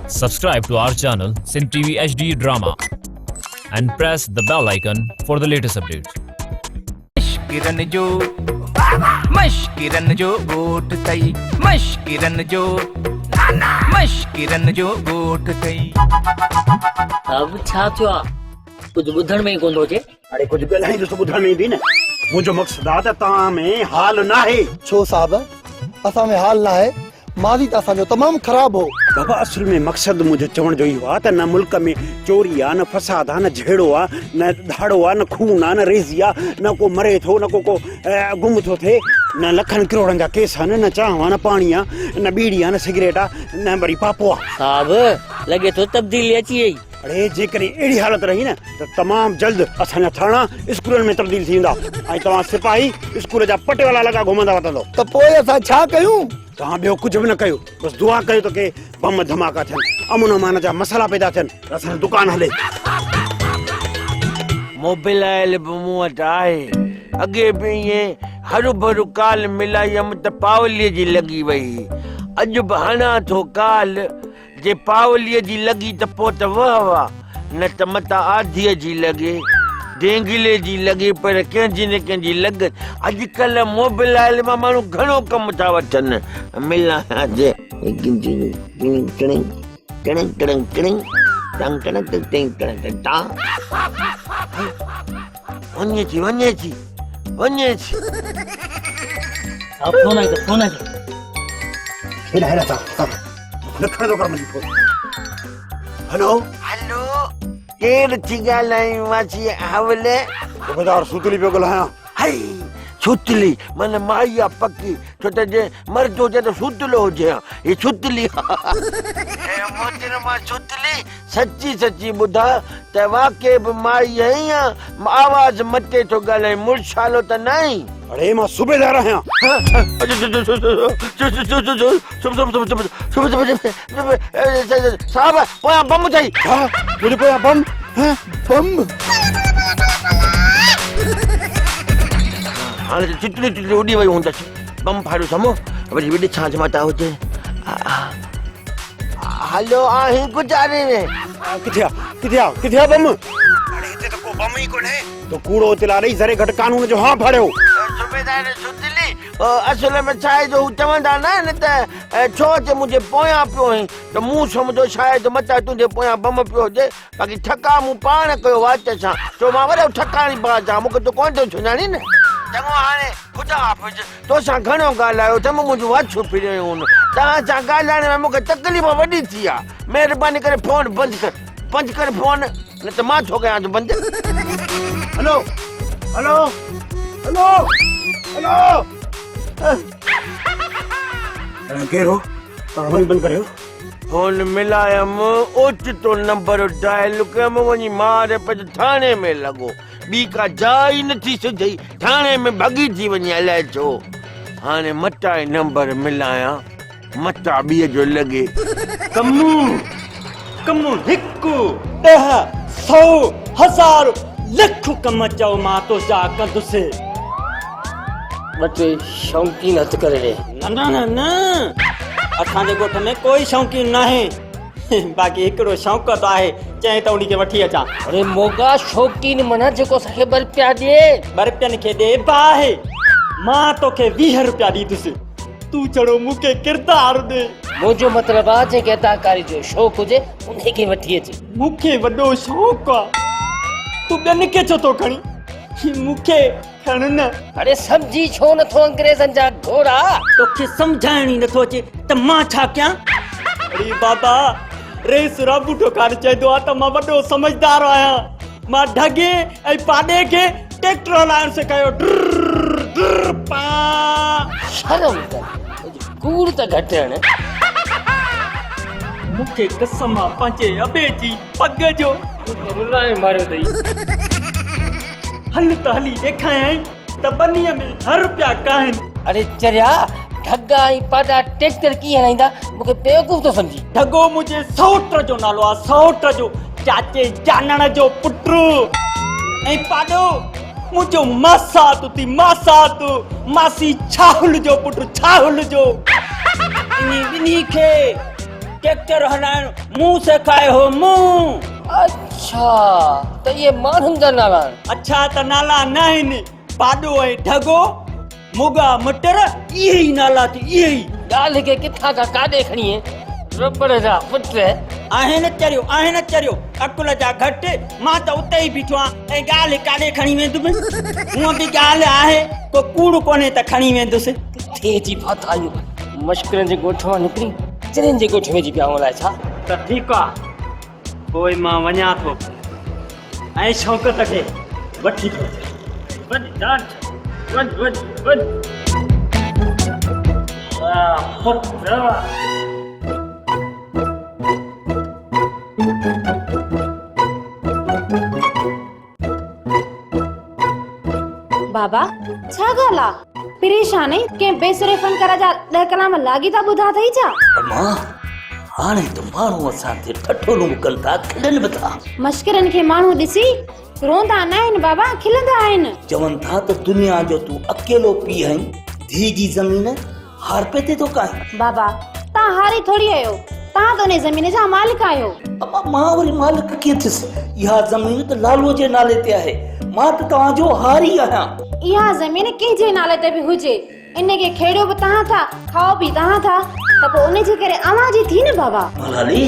Subscribe to our channel Sin TV HD Drama and press the bell icon for the latest updates. मश्किरन जो गोट तई मश्किरन जो गोट तई अब छा थियो आहे कुझु ॿुधण में ई कोन थो अचे। अरे कुछ ॻाल्हाए ॾिसो ॿुधण में ईंदी न। मुंहिंजो मक़सदु आहे त तव्हां में हाल न आहे। छो साहब असां में हाल न आहे, माज़ी त असांजो तमामु ख़राब हो। बाबा असल में मक़सदु मुंहिंजो चवण जो इहो आहे त न मुल्क में चोरी आहे, न फसाद आहे, न झेड़ो आहे, न धाड़ो आहे, न खून आहे, न रेज़ी आहे, न को मरे थो, न को गुम थो थिए, न लखनि करोड़नि जा केस आहिनि, न चांहि आहे, न पाणी आहे, न बीड़ी आहे, न सिगरेट आहे, न वरी पापो आहे। साहब लॻे थो तब्दीली अची वई। अरे जेकॾहिं अहिड़ी हालत रही न त तमामु जल्द असांजा थाणा स्कूलनि में तब्दील थींदा ऐं तव्हां सिपाही स्कूल जा पटेवाला लॻा घुमंदा वठंदो। त पोइ असां छा कयूं? तव्हां ॿियो कुझु बि न कयो, बसि दुआ कयो त के बम धमाका थियनि, अमन अमान जा मसाला पैदा थियनि, असांजो दुकान हले। मोबाइल बि मूं वटि आहे। अॻे बि ईअं हरू भरू काल मिलाई हुअमि त पावलीअ जी लॻी वई। अॼु बि हणां थो काल, जे पावलीअ जी लॻी त पोइ त वाह वाह, न त मतां आधीअ जी लॻे, ढेंगले जी लॻे, पर कंहिंजी न कंहिंजी लॻ। अॼुकल्ह मोबाइल मां माण्हू घणो कमु था वठनि। मिलां जे वञे थी वञे थी वञे थी। अब फोन आई तो फोन आई। हेॾा हेॾा साहब रखण थो कर मुंहिंजी फोन। हेलो हेलो केरु थी ॻाल्हायूं मासी हवले? सुबेदार सूतली पियो ॻाल्हायां। हाय सुतली मन माई आहे पकी, छो त जे मर्द हुजे त सुतलो हुजे। हे सुतली मोहतरमा सुतली सची सची ॿुधा त वाकई बि माई आई आवाज़ मटे थो ॻाल्हाए, मुर्शालो त नहीं। अरे मां सूबेदार आहियां। साहब पोयां बम अथई। छा मुंहिंजे पोयां बम? बम? हाणे त चिटली चिटली उॾी वई हूंदसि। बम फाड़ियो समो वरी बि ॾिसां माता हुजे। हलो आहीं गुज़ारे में किथे आहे किथे आहे बम? अरे हिते त को बम ई कोन्हे। तो कूड़ो चिला रही ज़रे घटि कानून जो हाँ फाड़ियो। सूबेदार सुतली असल में छा आहे जो हू चवंदा न त छो जे मुंहिंजे पोयां पियो आहीं त मूं सम्झो शायदि मता तुंहिंजे पोयां बम पियो हुजे, बाक़ी ठका मूं पाण कयो वाच सां। छो मां वॾो ठकाणी बाज़ आहियां, मूंखे तूं कोन थो सुञाणी न। चङो हाणे ख़ुदा हाफ़िज़, तोसां घणो ॻाल्हायो त मूं मुंहिंजूं वाछूं फिरियूं। तव्हां सां ॻाल्हाइण में मूंखे तकलीफ़ वॾी थी आहे। महिरबानी करे फोन बंदि कर फोन, न त मां छो कयां थो बंदि। हेलो हेलो हेलो हेलो केरु हो? फोन बंदि करियो। फोन मिलायमि, ओचितो नंबर डायल कयमि, वञी मारे पे थाणे में लॻो। ॿी का जाइ नथी सिधई, थाणे में भॻी थी वञे अलाए छो। हाणे मटाए नंबर मिलायां, मटा ॿीअ जो लॻे। कमु हिकु 10 100 1000 लख कम चओ मां तो जा कंदुसि। बटे शौकीन हथ करे रे। न असांजे ॻोठ में कोई शौकीन न आहे। बाक़ी हिकिड़ो शौक़ त आहे, चए त उन खे वठी अचां। अरे मोगा शौकीन मना जेको असांखे ॿ रुपया ॾिए। 2 रुपयनि खे ॾे बाहे, मां तोखे 20 रुपया ॾींदुसि, तूं चढ़ो मूंखे किरदारु ॾे। मुंहिंजो मतिलबु आहे जेके अदाकारी जो शौक़ु हुजे उनखे वठी अचे। मूंखे वॾो शौक़ु आहे, तूं ॿियनि खे छो थो खणी, मूंखे खण न। अरे सम्झी छो नथो अंग्रेज़नि जा घोड़ा? तोखे सम्झाइण ई नथो अचे त मां छा कयां? अरे बाबा रेस राबूटो कान चवंदो आहे त मां वॾो समझदार आहियां। मां ढगे ऐं पाॾे खे ट्रैक्टर हलाइण सेखारियो। शर्म कर, कूड़ त घटि हण। मूंखे कसम आहे पंहिंजे अबे जी पग जो। रुलाए मारियो अथई। हल त हली ॾेखारियई त बनीअ में हर रुपया काहिनि। अरे चरिया ढगा ऐं पाॾा ट्रैक्टर कीअं हलाईंदा? मूंखे बेवकूफ़ थो सम्झी। ढगो मुंहिंजे सौट जो नालो आहे, सौट जो, चाचे जानण जो पुटु। ऐं पाॾो मुझो मासात थी मासात मासी छाहुल जो पुट छाहुल जो इनी बिनी खे ट्रैक्टर हलाइण मूं सेखारे हो मूं। अच्छा त ये माण्हुनि जा नाला आहिनि। अच्छा त नाला न आहिनि, पाॾो ऐं ढगो, मुगा मटर, इहे ई नाला थी, इहे ई। ॻाल्हि खे किथां खां काॾे खणी रबड़ जा पुट आहिनि चरियो अकुल जा घटि, मां त उते ई बीठो आहियां ऐं ॻाल्हि काॾे खणी वेंदुमि। हूअं बि ॻाल्हि आहे को कूड़ कोन्हे त खणी वेंदुसि। किथे जी फाथा आहियूं, मश्करनि जे ॻोठ मां निकिरी चरनि जे ॻोठ में जी पिया अलाए छा। त ठीकु आहे, पोइ मां वञा थो ऐं शौक़त खे वठी थो बाबा छा ॻाल्हि आहे? परेशान आई कंहिं बेसुरे फनकारा जा 10 कलाम लागी था ॿुधा अथई छा? मां हाणे त माण्हू असां ते ठठोलूं कनि था, खिलनि बि था। मश्करनि खे माण्हू ॾिसी रोंदा न आहिनि बाबा, खिलंदा आहिनि। चवनि था त दुनिया जो तूं अकेलो पीउ आहीं, धी जी ज़मीन हार पे ते थो काहीं। बाबा तव्हां हारी थोड़ी आहियो, तव्हां त उन ज़मीन जा मालिक आहियो। अम्मा मां वरी मालिक कीअं थियुसि? इहा ज़मीन त लालूअ जे नाले ते आहे, मां त तव्हांजो हारी आहियां। इहा ज़मीन कंहिंजे नाले ते बि हुजे, इनखे खेड़ियो बि तव्हां था, खाओ बि तव्हां था, त पोइ उनजे करे अवां जी थी न बाबा। लाली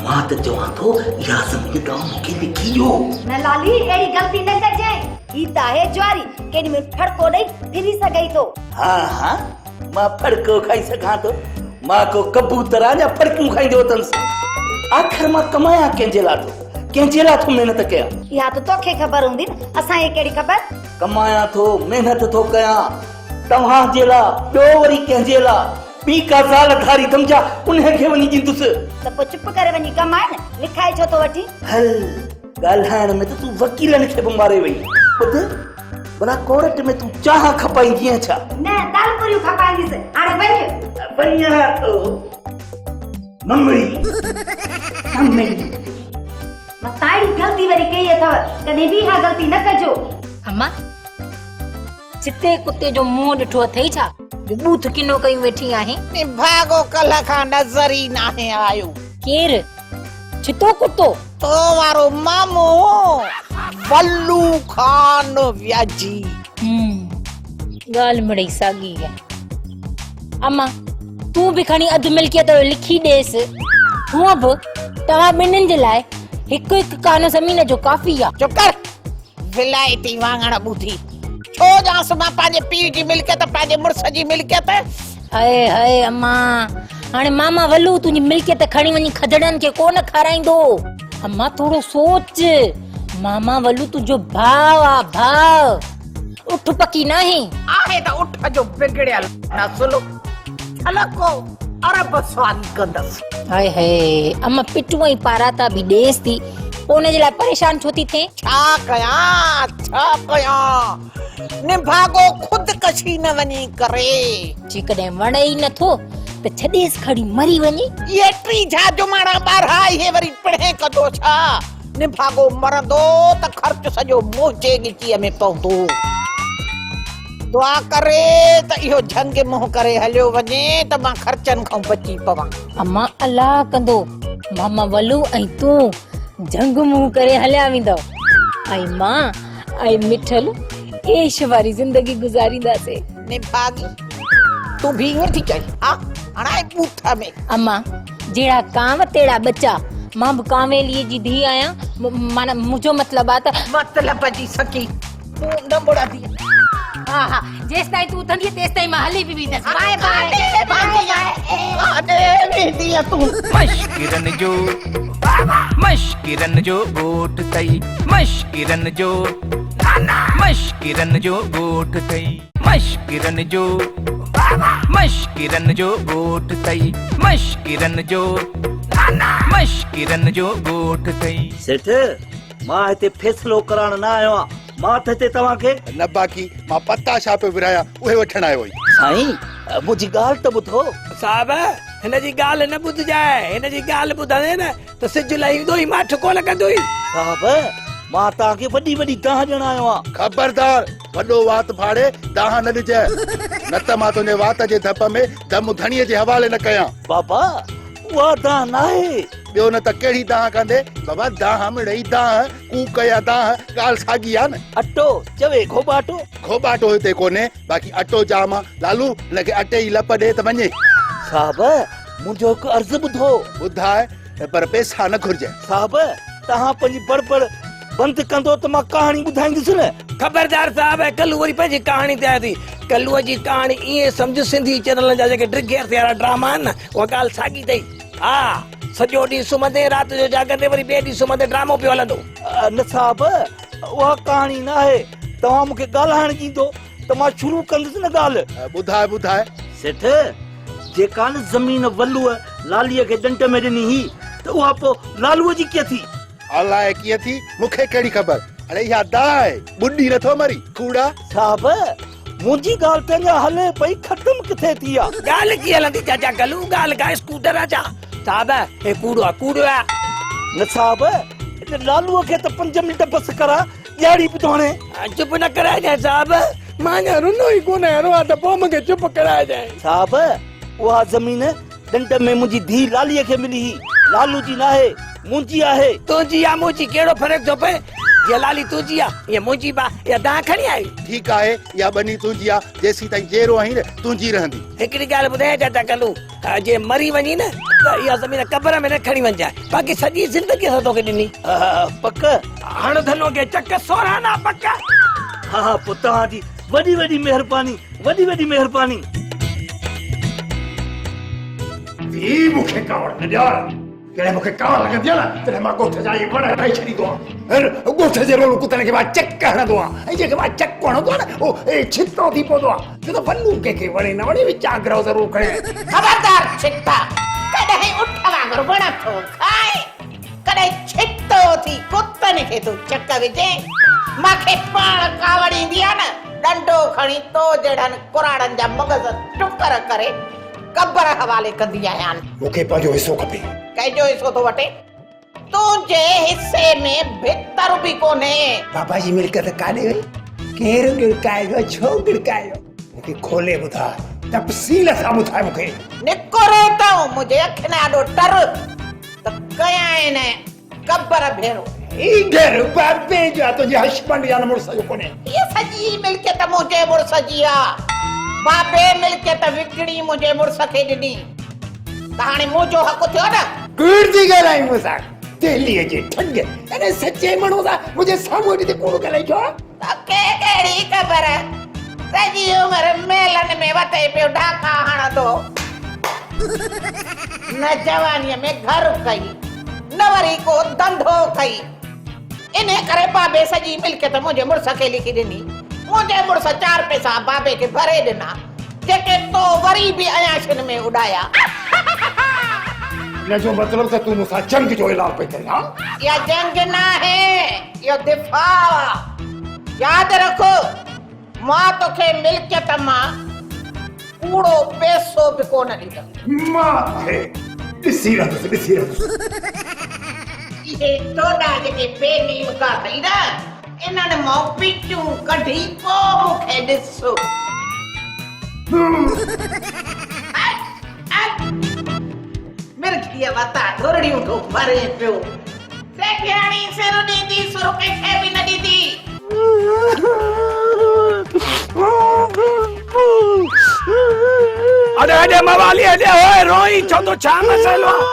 मां त चवां थो इहा ज़मीन तव्हां मूंखे लिखी ॾियो। न लाली अहिड़ी ग़लती न कजांइ, ही त आहे ज्वारी, केॾी महिल फड़को ॾेई फिरी सघई थो। हाँ मां फड़को खाई सघां थो, मां को कबूतर या फड़कियूं खाईंदो अथसि। आख़िर मां कमाया कंहिंजे लाइ थो, कंहिंजे लाइ थो महिनत कयां? इहा त तोखे ख़बर हूंदी न, असांखे कहिड़ी ख़बर? कमाया थो, महिनत थो कयां तव्हांजे लाइ, ॿियो वरी कंहिंजे लाइ। ॿी का ज़ाल धारी दमजा उनखे वञी ॾींदुसि। त पोइ चुप करे वञी कमाए न, लिखाए छो थो वठी? हल ॻाल्हाइण में त तूं वकीलनि खे बि मारे वई। ॿुध भला कोर्ट में तूं चाह खपाईंदीअं छा? न दाल पूरियूं खपाईंदीसि, हाणे वञा थो मम्मी। मां ताड़ी ग़लती वरी कई अथव, कॾहिं बि इहा ग़लती न कजो। अम्मा चिते कुत्ते जो मुंहुं ॾिठो अथई छा? बूथ किनो कयूं वेठी आहे। भागो कल्ह खां नज़र ई नाहे आयो। केर? चितो कुत्तो? तो वारो मामो बल्लू खान व्याजी। ॻाल्हि मिड़ई साॻी आहे। अम्मा तूं बि खणी अधु मिल्कियत लिखी ॾेसि। हूअं बि तव्हां ॿिन्हिनि जे लाइ हिकु हिकु कानो ज़मीन जो काफ़ी आहे। चुप कर, विलायती वांगण ॿुधी। छो जांस मां पंहिंजे पीउ जी मिल्कियत, पंहिंजे मुड़ुस जी मिल्कियत। हाय हाय अम्मा, हाणे मामा वल्लू तुंहिंजी मिल्कियत खणी वञी खदड़नि खे कोन खाराईंदो। अम्मा थोरो सोच, मामा वल्लू तुंहिंजो भाउ आहे, भाउ। उठ पकी नाहे आहे त उठ जो बिगड़ियल नसलो छलको अरब स्वादी कंदसि। हाय हाय अम्मा पिटूअ ई पाराता बि ॾेस थी, पोइ उनजे लाइ परेशान छो थी थिए? छा कयां निभागो खुदकशी न वञी करे। जेकॾहिं वणे ई नथो त छॾेसि खड़ी मरी वञे। ये टी जा जुमाणा ॿारहा इहे वरी पिणे कदो छा? निभागो मरंदो त ख़र्च सॼो मोचे गिचीअ में पवंदो। दुआ करे त इहो झंग मुंहुं करे हलियो वञे त मां ख़र्चनि खां बची पवां। अम्मा अलाह कंदो मामा वल्लू ऐं तूं झंग मुंहुं करे हलिया वेंदव, ऐं मां ऐं मिठल ऐश वारी ज़िंदगी गुज़ारींदासीं। निभागी तूं भी ईअं थी चई? हाणे बूथ में अम्मा जहिड़ा कांव तेड़ा बच्चा, मां बि कांवेलीअ जी धीउ आहियां। माना मुंहिंजो मतिलबु आहे त मतलब जी सकी तूं न बुड़ंदी। हा हा जेसि ताईं तूं उथंदी तेसि ताईं मां हली बि वेंदसि। बाय बाय बाय वेंदी तूं। मश्किरन जो गोठ तई, मश्किरन जो मश्किरन जो गोठ तई, मश्किरन जो गोठ तई, मश्किरन जो गोठ तई। सेठ मां हिते फ़ैसिलो करण न आयो आहियां, मां त हिते तव्हांखे न बाक़ी मां पता छा पे विराया उहे वठण आयो आहियां। साईं मुंहिंजी ॻाल्हि त ॿुधो। साहब हिनजी ॻाल्हि न ॿुधजाए, हिनजी ॻाल्हि ॿुधंदे न त सिज लहींदो ई मां ठुको लॻंदो ई। साहब मां तव्हांखे वॾी वॾी दाह ॾियण आयो आहियां। खबरदार वॾो वात फाड़े दाह न ॾिजे, न त मां तुंहिंजे वात जे धप में दम धणीअ जे हवाले न कयां। बाबा उहा दाह न आहे। ॿियो न त कहिड़ी दाह कंदे बाबा, दाह मिड़ई दाह कूक या दाह ॻाल्हि साॻी आहे न। अटो चवे खोबाटो, खोबाटो हिते कोन्हे, बाक़ी अटो जाम आहे। लालू हिनखे अटे जी लप ॾे त वञे। साहब मुंहिंजो हिकु अर्ज़ु ॿुधो। ॿुधाए, पर पैसा न घुरिजे। साहब तव्हां पंहिंजी बड़बड़ बंदि कंदो त मां कहाणी ॿुधाईंदुसि न। खबरदार साहब, कल्लू वरी पंहिंजी कहाणी तयार थी। कल्लूअ जी कहाणी ईअं सम्झ सिंधी चैनल जा जेके ड्रिगेर वारा ड्रामा आहिनि न, उहा ॻाल्हि साॻी अथई। हा, सॼो ॾींहुं सुम्हंदे, राति जो जाॻंदे, वरी ॿिए ॾींहुं सुम्हंदे ड्रामो पियो हलंदो। न साहब उहा कहाणी न आहे। तव्हां मूंखे ॻाल्हाइण ॾींदो त मां शुरू कंदुसि न ॻाल्हि। ॿुधाए ॿुधाए। सेठ, जेका न ज़मीन वल्लूअ लालीअ खे ॾंड में ॾिनी हुई, त उहा पोइ लालूअ जी कीअं थी? अलाए कीअं थी, मूंखे कहिड़ी ख़बर। अरे इहा दाह आहे, ॿुॾी नथो मरी कूड़ा। साहब मुंहिंजी ॻाल्हि त अञा हले पई, ख़तम किथे थी आहे? ॻाल्हि कीअं हलंदी चाचा कल्लू? ॻाल्हि का स्कूटर आहे छा? साहब हे कूड़ो आहे, कूड़ो आहे। न साहब, इन लालूअ खे त 5 मिंट बस करा, ॾियारी बि थो हणे। चुप न कराइजांइ साहब, मां अञा रुनो ई कोन आहियां, रुआ त पोइ मूंखे चुप कराइजांइ। साहब उहा ज़मीन ॾंड में मुंहिंजी धीउ लालीअ खे मिली हुई। लालू जी न आहे, मुंहिंजी आहे। तुंहिंजी या मुंहिंजी कहिड़ो फ़र्क़ु थो पए? ये लाली तुंहिंजी आहे या मुंहिंजी बा, या दाह खणी आई? ठीकु आहे, या बनी तुंहिंजी आहे, जेसीं ताईं जेरो आहीं न तुंहिंजी रहंदी। हिकिड़ी ॻाल्हि ॿुधाए चाचा कल्लू, जे मरी वञी न त इहा ज़मीन क़बर में न खणी वञजांइ, बाक़ी सॼी ज़िंदगी असां तोखे ॾिनी। पक हाणे धनो खे चक सोराना पक। हा हा, पोइ तव्हांजी वॾी वॾी महिरबानी, वॾी वॾी महिरबानी। मूंखे कावड़ न ॾियार, जॾहिं मूंखे कावड़ लॻंदी आहे न, तॾहिं मां ॻोठ जा ई वण ठाहे छॾींदो आहियां। ॻोठ जे रोल कुतनि खे मां चक हणंदो आहियां, ऐं जेके मां चक हणंदो आहे न, उहो छितो थी पवंदो आहे। छो त वल्लू कंहिंखे वणे न वणे, विचाग्रह ज़रूरु खणे। खबरदार छिता, कॾहिं उठ वांगुरु वण थो खाए, कॾहिं छितो थी कुतनि खे तूं चक विझे। मूंखे पाण कावड़ ईंदी आहे न, डंडो खणी तो जहिड़नि कुराड़नि जा मग़ज़ टुकर करे क़बर हवाले कंदी आहियां। मूंखे पंहिंजो हिसो खपे। कंहिंजो हिसो थो वठे? तुंहिंजे हिसे में भितर बि कोन्हे। बाबा जी मिल्कियत काॾे वई? केरु गिड़कायो, छो गिड़कायो? मूंखे खोले ॿुधाए, तफ़सील सां ॿुधाए मूंखे। निकोरे अथऊं मुंहिंजे अखियुनि आॾो टर त कयां न क़बर भेरो। ई घर बाबे जो तुंहिंजे हस्बैंड या मुड़ुस जो कोन्हे। ये सॼी मिल्कियत मुंहिंजे मुड़ुस जी आहे। बाबे मिल्कियत विकिणी मुंहिंजे मुड़ुस खे ॾिनी, त हाणे मुंहिंजो हक़ थियो न। कूड़ थी ॻाल्हाई मूंसां, दिल्लीअ जे ठग। अरे सचे माण्हू सां मुंहिंजे साम्हूं ॾिठी कूड़ ॻाल्हाई छो? तोखे कहिड़ी ख़बर? सॼी उमिरि मेलनि में वते पियो ढाका हणंदो, न जवानीअ में घर कई, न वरी को धंधो कई। इन करे बाबे सॼी मिल्कियत मुंहिंजे मुड़ुस खे लिखी ॾिनी। मुंहिंजे मुड़ुस 4 पैसा बाबे खे भरे ॾिना, जेके तो वरी बि अयाशिन में उॾाया। हिन जो मतिलबु त तूं मूंसां जंग जो ऐलान पई करीं? हा, इहा जंग न आहे, इहो दिफ़ा। यादि रख, मां तोखे मिल्कियत मां कूड़ो पैसो बि कोन ॾींदमि। मां ॾिसी रहंदुसि। इहे टोडा जेके बेनीम का अथई न, इन्हनि मां पिचूं कढी पोइ मूंखे ॾिसो। मिर्खीअ वता ढोरड़ियूं थो भरे पियो। सेठियाणी सिर ॾींदी, सुर कंहिंखे बि न ॾींदी। अरे अरे मवाली, अरे ओए रोई छो तो छा मसइलो आहे?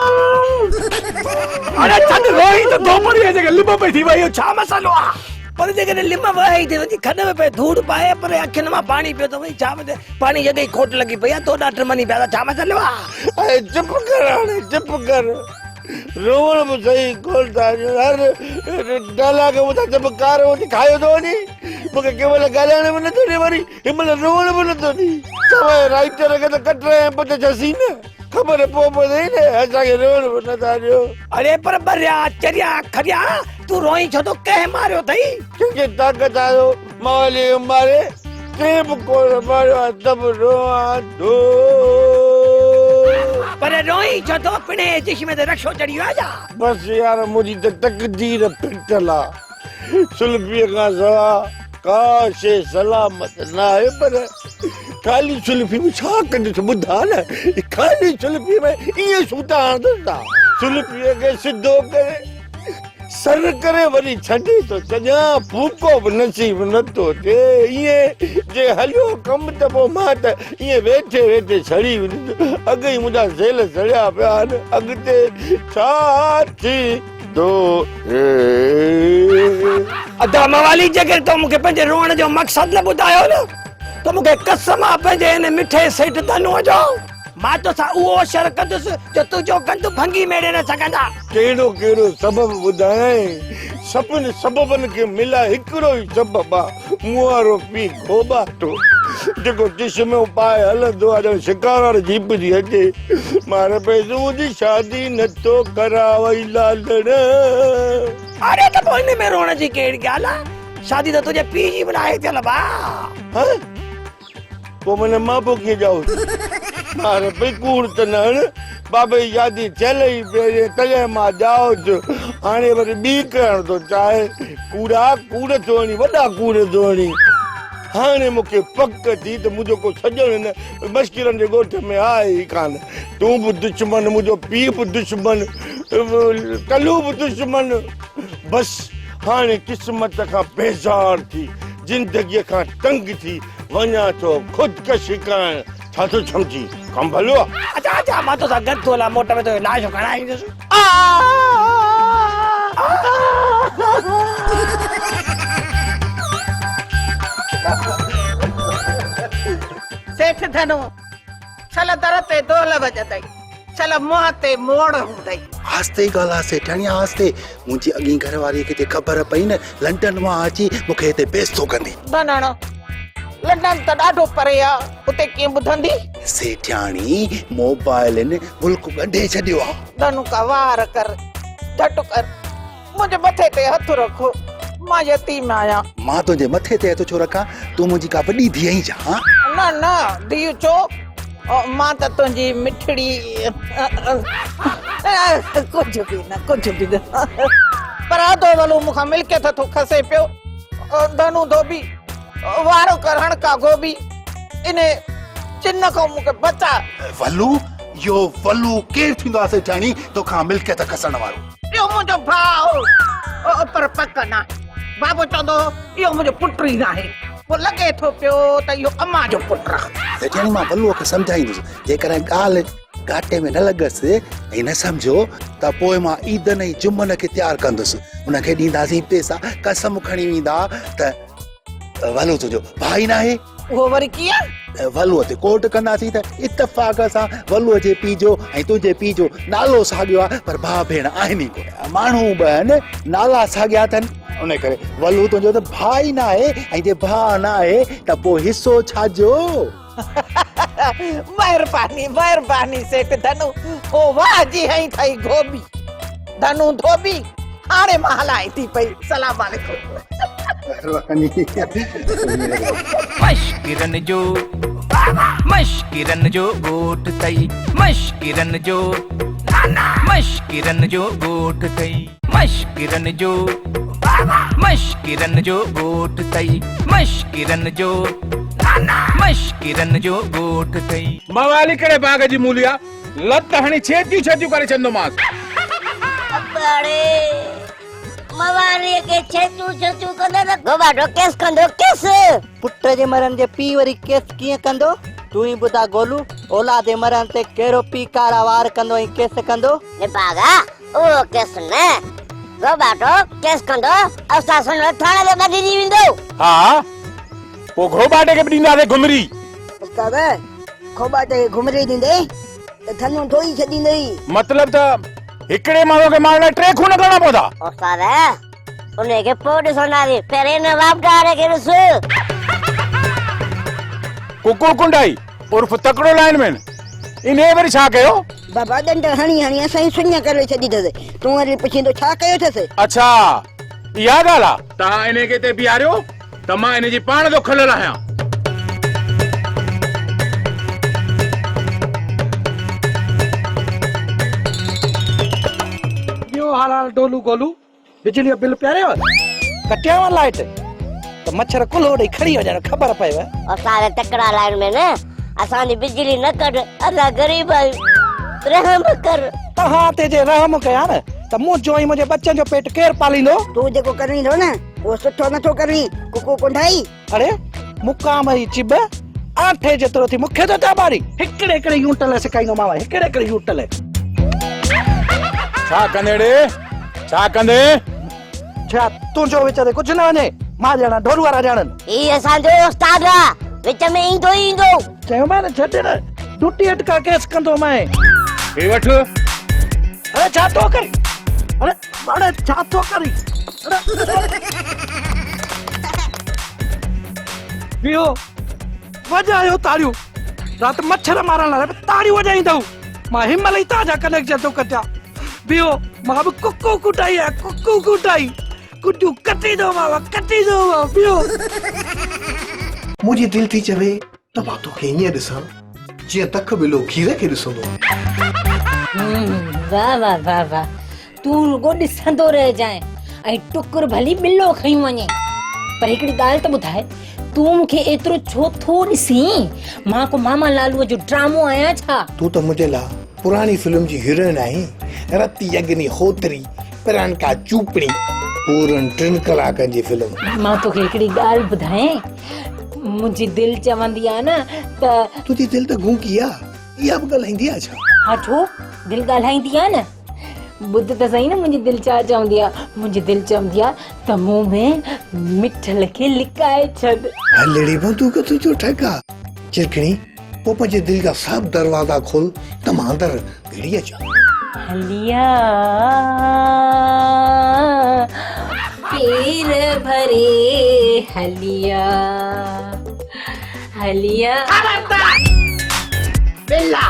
अरे छॾ रोई त धोपड़ी जेके लिम पई थी वई, छा मसइलो आहे? पर जेकॾहिं लिम वही थी वञी खॾ में पए धूड़ पाए, पर अखियुनि मां पाणी पियो थो वई, छा मथे पाणी जॻहि खोट लॻी पई आहे, तो डॉक्टर मनी पिया, छा मसइलो आहे? चुप कर हाणे, चुप कर। रोवण बि सही कोन था। हर डाला खे मूंसां चमकार वठी खायो थो वञे, मूंखे कंहिं महिल ॻाल्हाइण में नथो ॾे, वरी हिन महिल रोवण बि नथो ॾे। तव्हां राइटर खे त कटर ऐं पट छसी न, ख़बर पोइ पवंदी न, असांखे रोवण बि नथा ॾियो। अरे पर बरिया चरिया खरिया, तूं रोई छो तो? कंहिं मारियो अथई? कंहिंखे ताक़त आयो मवाली मारे, कंहिं बि कोन मारियो आहे, त बि रोआं थो। पर रोई छो तो? पिणे जिश में त रक्षो चढ़ी वियो आहे छा? बसि यार, मुंहिंजी त तक़दीर फिटल आहे। सुल्फीअ खां सवा का शइ सलामत न आहे, पर काली सुल्फी में छा कंदुसि ॿुधा न काली सुल्फी में ईअं सूता हणंदुसि सुल्फीअ खे सिधो करे सर करे वरी छॾे थो सॼा फूको बि नसीब नथो थिए ईअं जे हलियो कमु त पोइ मां त ईअं वेठे वेठे सड़ी वञे अॻ ई मुंहिंजा ज़ेल सड़िया पिया आहिनि अॻिते छा थींदो अदा मवाली जेकर तो मूंखे पंहिंजे रोअण जो मक़सदु न ॿुधायो न त मूंखे कसम आहे पंहिंजे हिन मिठे सेठ धनुअ जो मां तोसां उहो शर कंदुसि जो तुंहिंजो गंद भंगी मेड़े न सघंदा कहिड़ो कहिड़ो सबबु ॿुधाए सभिनी सबबनि खे मिलाए हिकिड़ो ई सबबु आहे मूं वारो पी गोबाटो जेको चश्मो पाए हलंदो आहे ॼण शिकार जीप जी अचे मार पैसो जी शादी नथो करावई लालण अरे त पोइ हिन में रोअण जी कहिड़ी ॻाल्हि आहे शादी त तुंहिंजे पीउ जी बि नाहे थियल भाउ पोइ मन मां पोइ कीअं ॼाओ मारे भई कूड़ त न हण बाबे जी शादी थियल ई पहिरें तॾहिं मां ॼाओसि हाणे वरी ॿी करण थो चाहे कूड़ा कूड़ थो हणी वॾा कूड़ थो हणी हाणे मूंखे पक थी त मुंहिंजो को सॼण न मश्किरनि जे ॻोठ में आहे ई कान तूं बि दुश्मन मुंहिंजो पीउ बि दुश्मन कलू बि दुश्मन बसि हाणे क़िस्मत खां बेज़ार थी ज़िंदगीअ खां तंग थी वञा थो ख़ुदकशी करण छा थो सम्झी कमु भलो आहे अच्छा अच्छा मां तोसां गॾु थो हलां मोट में तो इलाज कराईंदुसि सेठ धनु छल दर ते दोल वजंदई छल मुंहं ते मोड़ हूंदई आस्ते ॻाल्हि आहे सेठाणी आस्ते मुंहिंजी अॻी घरवारीअ खे ख़बर पई न लंडन मां अची मूंखे हिते बेइज़्ज़ो कंदी न लंडन त ॾाढो परे आहे उते कीअं ॿुधंदी सेठाणी मोबाइलनि मुल्क ॻंढे छॾियो आहे धनु का वार कर झट कर मुंहिंजे मथे ते हथ रखो मां यतीम आहियां मां तुंहिंजे मथे ते हथ छो रखां तूं मुंहिंजी का वॾी धीअ ई छा न धीउ छो मां त तुंहिंजी मिठड़ी कुझु बि न पर अधो वलो मूंखां मिल्कियत थो खसे पियो धनु धोबी वारो करण का गोभी इने चिन्न को मूंखे बचा वलू यो वलू केर थींदो आहे सेठाणी तोखां मिल्कियत खसण वारो इहो मुंहिंजो भाउ पर पक न बाबू चवंदो इहो मुंहिंजो पुटु ई नाहे पोइ लॻे थो पियो त इहो अम्मा जो पुटु आहे सेठाणी मां वलूअ खे सम्झाईंदुसि जेकर ॻाल्हि घाटे में न लॻसि ऐं न सम्झो त पोइ मां ईदन ऐं जुमन खे तयारु कंदुसि उनखे ॾींदासीं पैसा कसम खणी वेंदा त वलू तुंहिंजो भाई नाहे उहो वरी कीअं वलूअ ते कोर्ट कंदासीं त इत्तफ़ाक़ सां वलूअ जे पीउ जो ऐं तुंहिंजे पीउ जो नालो साॻियो आहे पर भाउ भेण आहिनि ई कोन माण्हू बि आहिनि नाला साॻिया अथनि उन करे वलू तुंहिंजो त भाई न आहे ऐं जे भाउ न आहे त पोइ हिसो छाजो महिरबानी सेठ धनु ओ वाह जी हई थई गोभी धनु धोबी हाणे मां हलाए थी पई सलाम वालेकुम मश्किरन जो गोट तई मश्किरन जो गोट तई मश्किरन जो गोट तई मश्किरन जो गोट तई मवाली करे बाग जी मूलिया लत हणी छेतियूं करे चंदो मास अरे मवाली के छेतू कंदो त गोबाटो केस कंदो केस पुट जे मरण जे पी वरी केस कीअं कंदो तू ही ॿुधा गोलू औलाद जे मरण ते कहिड़ो पी कारा वार कंदो ऐं केस कंदो ने पागा ओ केस न गोबाटो केस कंदो असां सुन थाणे ते बदी दी विंदो हां पो गोबाटे के ॾींदा से घुमरी उस्ताद गोबाटे के घुमरी ॾींदे त धनु धोई छॾींदई मतलब त हिकड़े माण्हू खे मारण लाइ 3 खून करणा पवंदा उस्ताद उन्हें के पोड सोनारी पेरे न वापडारे के रस कुकुर कुंडाई उर्फ तकड़ो लाइनमैन इने वरी छा कयो बाबा दंड हणी असां सुन्या करे छॾी दे तू वरी पुछींदो छा कयो थसे अच्छा इहा ॻाल्हि आहे तव्हां इने खे ते बीहारियो त मां इन जी पाण जो खलल आहियां हाल डोलू गोलू बिजली जो बिल प्यारे कटिया लाइट त मच्छर कुल्हो ॾेई खड़ी वञण ख़बर पएव। असांजे तकड़ा लाइन में न असांजी बिजली न कढ, असां गरीब आहियूं, रहम कर। तव्हां ते जे रहम कया न त मूं जोई मुंहिंजे बच्चनि जो पेट केरु पालींदो? तूं जेको करींदो न उहो सुठो नथो करीं, कुकू कुंडाई। अरे मुकाम जी चिब आठे जेतिरो थी मूंखे तो चाबारी हिकिड़े हिकिड़े यूंटल सेखारींदोमांव, हिकिड़े हिकिड़े यूंटल। छा कंदे रे, छा कंदे? छा तुंहिंजो विच ते कुझु न वञे, मां ॼाणा ढोरू वारा ॼाणनि। ही असांजो उस्ताद आ, विच में ईंदो ईंदो। चयोमांइ न छॾ न, ड्यूटी अटका केस कंदो मैं। हे वठ। अरे छा तो करी? अरे छा तो करी? बियो वजायो ताड़ियूं, रात मच्छर मारण लाइ ताड़ियूं वजाईंदव। मां हिमल ई ताजा कनेक्शन तो कटिया। बियो मां भी कुकू कुटाई है, कुकू कुटाई, कुटू कटी दो मां, कटी दो मां। बियो मुझी दिल थी चवे त मां तोखे ईअं ॾिसां जीअं तख बिलो खीर खे ॾिसंदो। वाह वाह वाह वाह, तू रुगो ॾिसंदो रहिजांइ ऐं टुकुर भली बिलो खई वञे। पर हिकिड़ी ॻाल्हि त ॿुधाए, तू मूंखे एतिरो छो थो ॾिसीं? मां को मामा लालूअ जो ड्रामो आहियां छा? तू त मुंहिंजे लाइ पुरानी फिल्म जी हीरोइन आहीं, रती अग्नि होतरी, प्रियंका चोपड़ी, पूरन 3 कलाकनि जी फिल्म। मां तोखे हिकिड़ी ॻाल्हि ॿुधायां, मुंहिंजी दिलि चवंदी आहे न त तुंहिंजी दिलि त गूंगी आहे, इहा बि ॻाल्हाईंदी आहे छा? हा छो, दिलि ॻाल्हाईंदी आहे न। ॿुध त सही न मुंहिंजी दिलि छा चवंदी आहे। मुंहिंजी दिलि चवंदी आहे त मुंहुं में मिठल खे लिकाए छॾ। हलड़ी बंदूक तुंहिंजो ठेका चिरखणी, पोइ पंहिंजे दिलि जा सभु दरवाज़ा खोल त मां अंदरि घिड़ी अचां। हलिया पेर भरे हलिया, हलिया बिल्ला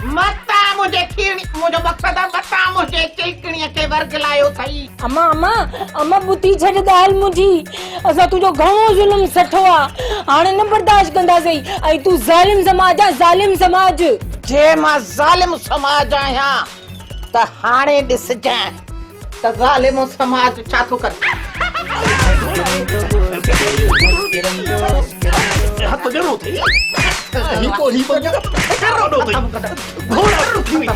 मता मुझे खीरणी, मुझो मक़सद है मता मुझे चिकणीअ खे वर्गलायो थई। अम्मा अम्मा अम्मा ॿुधी छॾ ॻाल्हि मुंहिंजी, असां तुंहिंजो घणो ज़ुल्म सठो आहे, हाणे न बर्दाश्त कंदासीं। ऐं तूं ज़ालिम समाज आहे, ज़ालिम समाज। जे मां ज़ालिम समाज आहियां त हाणे ॾिसजांइ त ज़ालिम समाज छा थो करे। हथ जरो थी हीको हीको जरो थी घोड़ा रुकी हुई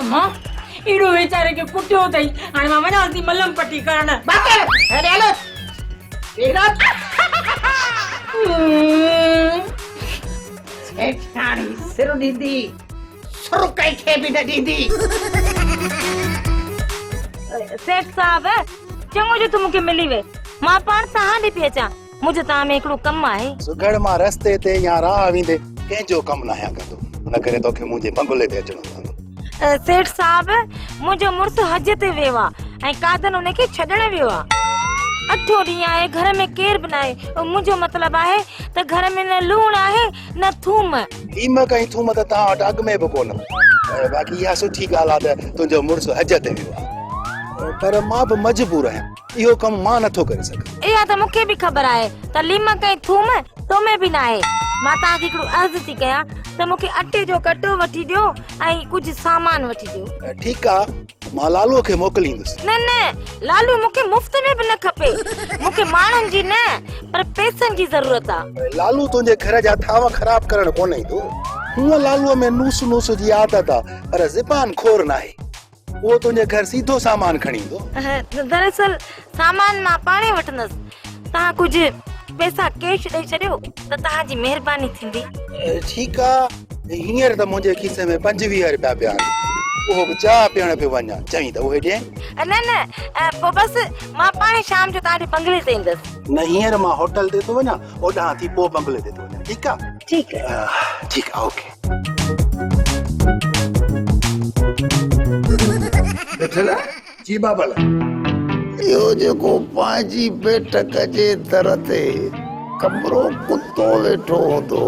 अम्मा एड़ो वेचारे के कुटियो अथई, हाणे मां वञां थी मलम पटी करण। सेठाणी सिर ॾींदी, सुरकई खे बि न ॾींदी। सेठ साहब चङो जो तूं मूंखे मिली वे, मां पाण तव्हां ॾे पई अचां। मुंहिंजो तव्हां में हिकिड़ो कमु आहे। सुगड़ मां रस्ते ते या राह वेंदे कंहिंजो कमु न आहियां कंदो, हुन करे तोखे मुंहिंजे बंगले ते अचणो पवंदो। सेठ साहब मुंहिंजो मुड़ुसु हज ते वियो आहे ऐं कादन हुनखे छॾण वियो आहे। 8 ॾींहं आहे, घर में केर बि न आहे। मुंहिंजो मतिलबु आहे त घर में न लूणु आहे न थूम। लीम कई थूम त तव्हां वटि अॻु में बि कोन। बाक़ी इहा सुठी ॻाल्हि आहे त तुंहिंजो मुड़ुसु हज ते वियो आहे, पर मां बि मजबूर आहियां, इहो कमु मां नथो करे सघां। इहा त मूंखे बि ख़बर आहे त लीमक ऐं थूम तो में बि न आहे। मां तव्हांखे हिकिड़ो अर्ज़ु थी कयां त मूंखे अटे जो कटो वठी ॾियो ऐं कुझु सामान वठी ॾियो। ठीकु आहे, मां लालूअ खे मोकिलींदुसि। न न, लालू मूंखे मुफ़्त में बि न खपे। मूंखे माण्हुनि जी न पर पैसनि जी ज़रूरत आहे। लालू तुंहिंजे घर जा थाव ख़राब करण कोन ईंदो। हूअं लालूअ में नूस नूस जी आदत आहे, पर ज़बान खोर न आहे। वो तुझे घर सीधो सामान खणी दो। दरअसल सामान मां पाणे वठंदसि, तव्हां कुझु पैसा कैश ॾेई छॾियो त तव्हांजी महिरबानी थींदी। ठीकु आहे, हींअर त मुंहिंजे खीसे में 25 रुपया पिया आहिनि, उहो बि चाह पीअण पियो वञा, चई त उहे ॾिए। न न पोइ बसि मां पाणे शाम जो तव्हांजे बंगले ते ईंदसि। न हींअर मां होटल ते थो वञा, ओॾां थी पोइ बंगले ते थो वञा। ठीकु आहे? ठीकु आहे। ठीकु आहे, ओके। जी बाबा इहो जेको पंहिंजी बेटक जे दर ते कमरो कुतो वेठो हूंदो,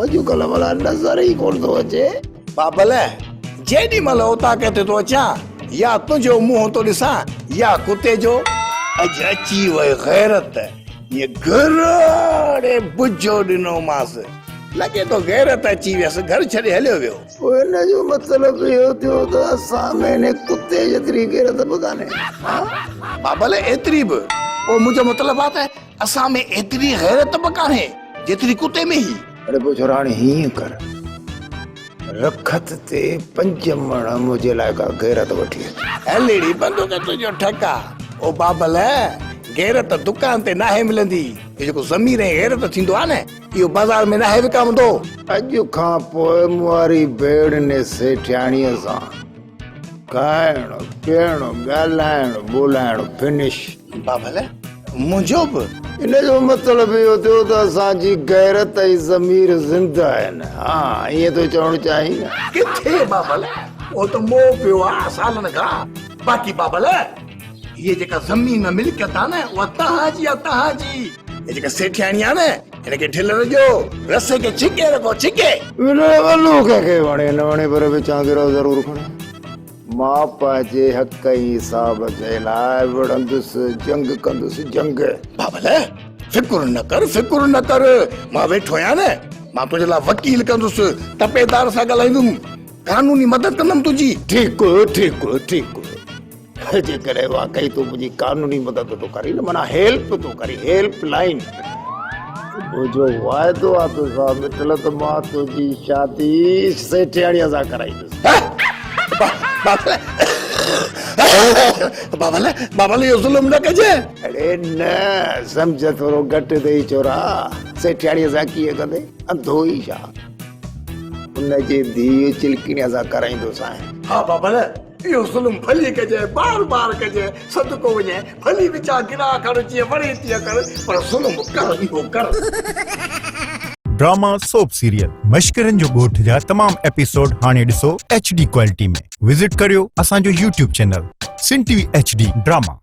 अॼुकल्ह भला नज़र ई कोन थो अचे। बाबल जेॾी महिल उतां ते थो अचां, या तुंहिंजो मुंहुं थो ॾिसां या कुते जो। अॼु अची वई गैरत, ये घराड़े बुझो ॾिनोमांसि, लॻे थो गैरत अची वियसि घर छॾे हलियो वियो हिन जो मतिलबु इहो थियो त असां में हिन कुते जेतिरी गैरत बि कान्हे बाबल एतिरी बि पोइ मुंहिंजो मतिलबु आहे त असां में एतिरी गैरत बि कान्हे जेतिरी कुते में ई अरे पोइ छोराणी हीअं कर रखत ते 5 मण मुंहिंजे लाइ का गैरत वठी हलेड़ी बंदूक तुंहिंजो ठका ओ बाबल गैरत दुकान ते नाहे मिलंदी इहो जेको ज़मीर ऐं गैरत थींदो आहे न इहो बाज़ार में नाहे विकामंदो अॼु खां पोइ मुआरी भेड़ ने सेठियाणीअ सां खाइणु पीअणु ॻाल्हाइणु ॿोलाइणु फिनिश बाबल मुंहिंजो बि इन जो मतिलबु इहो थियो त असांजी गैरत ऐं ज़मीर ज़िंदा आहिनि हा ईअं तो चवणु चाहीं न किथे बाबल ओ त मोह पियो आहे सालनि खां बाक़ी बाबल ये जेका ज़मीन मिल्कियत आहे न उहा तव्हांजी आहे तव्हांजी ये जेका सेठियाणी आहे न हिनखे ढिल जो रसे खे छिके रखो छिके वल्लू कंहिंखे वणे न वणे पर विचां गिरो ज़रूरु खणे मां पंहिंजे हक़ ऐं हिसाब जे लाइ विढ़ंदुसि जंग कंदुसि जंग बाबल फिकुर न कर मां वेठो आहियां न मां तुंहिंजे लाइ वकील कंदुसि तपेदार सां ॻाल्हाईंदुमि कानूनी मदद कंदुमि तुंहिंजी ठीकु जेकॾहिं वाकई तूं मुंहिंजी कानूनी मदद थो करी न माना हेल्प थो करी हेल्प लाइन मुंहिंजो वाइदो आहे तोसां मिटल त मां तुंहिंजी शादी सेठियाणीअ सां कराईंदुसि बाबल इहो ज़ुल्म न कजे अरे न सम्झ थोरो घटि अथई छोरा सेठियाणीअ सां कीअं कंदे अंधो ई छा उनजी धीउ चिलकिणीअ सां कराईंदुसि हा बाबल इहो ज़ुल्म भली कजे बार बार कजे सदको वञे भली विचा गिरा कर जीअं वणे तीअं कर पर ज़ुल्म कर इहो कर ड्रामा सोप सीरियल मश्करनि जो ॻोठ जा तमाम एपिसोड हाणे ॾिसो HD क्वालिटी में विज़िट करियो असांजो YouTube चैनल सिन TV HD ड्रामा।